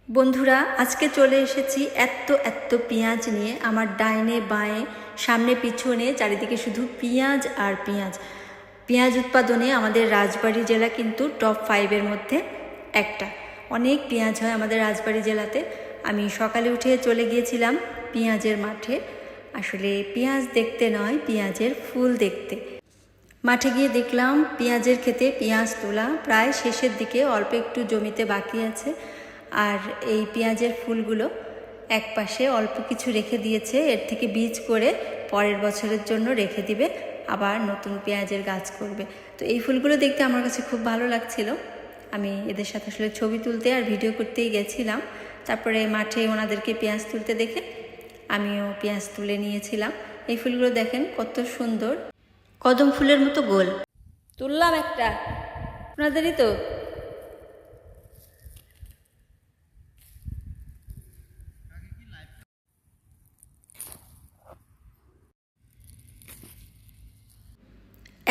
বন্ধুরা, আজকে চলে এসেছি এত পেঁয়াজ নিয়ে। আমার ডাইনে বাঁয়ে সামনে পিছনে চারিদিকে শুধু পেঁয়াজ আর পেঁয়াজ। পেঁয়াজ উৎপাদনে আমাদের রাজবাড়ী জেলা কিন্তু টপ 5-এর মধ্যে একটা। অনেক পেঁয়াজ হয় আমাদের রাজবাড়ী জেলাতে। আমি সকালে উঠে চলে গিয়েছিলাম পেঁয়াজের মাঠে, আসলে পেঁয়াজ দেখতে নয়, পেঁয়াজের ফুল দেখতে। মাঠে গিয়ে দেখলাম পেঁয়াজের ক্ষেতে পেঁয়াজ তোলা প্রায় শেষের দিকে, অল্প একটু জমিতে বাকি আছে। আর এই পেঁয়াজের ফুলগুলো এক পাশে অল্প কিছু রেখে দিয়েছে, এর থেকে বীজ করে পরের বছরের জন্য রেখে দিবে, আবার নতুন পেঁয়াজের গাছ করবে। তো এই ফুলগুলো দেখতে আমার কাছে খুব ভালো লাগছিল। আমি এদের সাথে আসলে ছবি তুলতে আর ভিডিও করতেই গেছিলাম। তারপরে মাঠে ওনাদেরকে পেঁয়াজ তুলতে দেখে আমিও পেঁয়াজ তুলে নিয়েছিলাম। এই ফুলগুলো দেখেন কত সুন্দর, কদম ফুলের মতো গোল। তুললাম একটা, আপনাদেরই তো।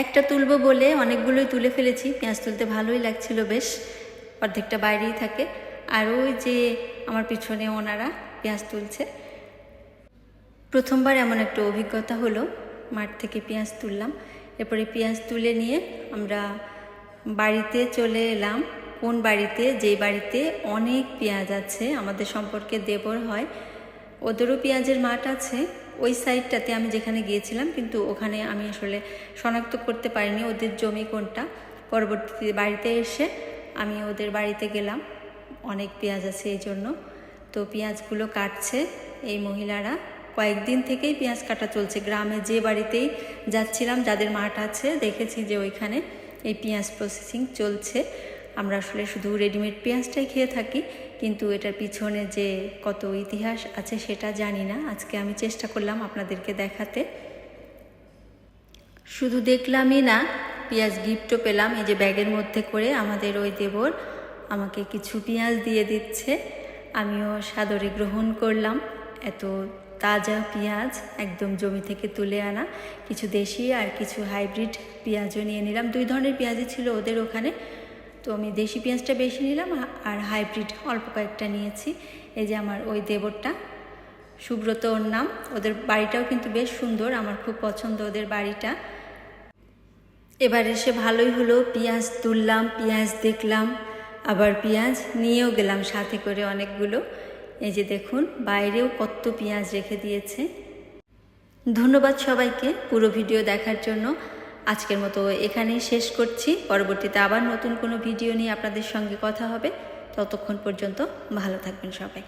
একটা তুলবো বলে অনেকগুলোই তুলে ফেলেছি। পেঁয়াজ তুলতে ভালোই লাগছিল বেশ, অর্ধেকটা বাইরেই থাকে। আর ওই যে আমার পিছনে ওনারা পেঁয়াজ তুলছে। প্রথমবার এমন একটা অভিজ্ঞতা হলো, মাঠ থেকে পেঁয়াজ তুললাম। এরপরে পেঁয়াজ তুলে নিয়ে আমরা বাড়িতে চলে এলাম। কোন বাড়িতে? যেই বাড়িতে অনেক পেঁয়াজ আছে, আমাদের সম্পর্কে দেবর হয়, ওদেরও পেঁয়াজের মাঠ আছে ওই সাইডটাতে আমি যেখানে গিয়েছিলাম, কিন্তু ওখানে আমি আসলে শনাক্ত করতে পারিনি ওদের জমি কোনটা। পরবর্তীতে বাড়িতে এসে আমি ওদের বাড়িতে গেলাম, অনেক পেঁয়াজ আছে এই জন্য। তো পেঁয়াজগুলো কাটছে এই মহিলারা। কয়েকদিন থেকেই পেঁয়াজ কাটা চলছে। গ্রামে যে বাড়িতেই যাচ্ছিলাম, যাদের মাঠ আছে, দেখেছি যে ওইখানে এই পেঁয়াজ প্রসেসিং চলছে। আমরা আসলে শুধু রেডিমেড পেঁয়াজটাই খেয়ে থাকি, কিন্তু এটার পিছনে যে কত ইতিহাস আছে সেটা জানি না। আজকে আমি চেষ্টা করলাম আপনাদেরকে দেখাতে। শুধু দেখলামই না, পেঁয়াজ গিফটও পেলাম। এই যে ব্যাগের মধ্যে করে আমাদের ওই দেবর আমাকে কিছু পেঁয়াজ দিয়ে দিচ্ছে, আমিও সাদরে গ্রহণ করলাম। এত তাজা পেঁয়াজ, একদম জমি থেকে তুলে আনা। কিছু দেশি আর কিছু হাইব্রিড পেঁয়াজও নিয়ে নিলাম। 2 ধরনের পেঁয়াজই ছিল ওদের ওখানে। তো আমি দেশি পেঁয়াজটা বেশি নিলাম আর হাইব্রিড অল্প কয়েকটা নিয়েছি। এই যে আমার ওই দেবরটা, সুব্রত ওর নাম। ওদের বাড়িটাও কিন্তু বেশ সুন্দর, আমার খুব পছন্দ ওদের বাড়িটা। এবার এসে ভালোই হলো, পেঁয়াজ তুললাম, পেঁয়াজ দেখলাম, আবার পেঁয়াজ নিয়েও গেলাম সাথে করে অনেকগুলো। এই যে দেখুন বাইরেও কত পেঁয়াজ রেখে দিয়েছে। ধন্যবাদ সবাইকে পুরো ভিডিও দেখার জন্য। আজকের মতো এখানেই শেষ করছি। পরবর্তীতে আবার নতুন কোনো ভিডিও নিয়ে আপনাদের সঙ্গে কথা হবে। ততক্ষণ পর্যন্ত ভালো থাকবেন সবাই।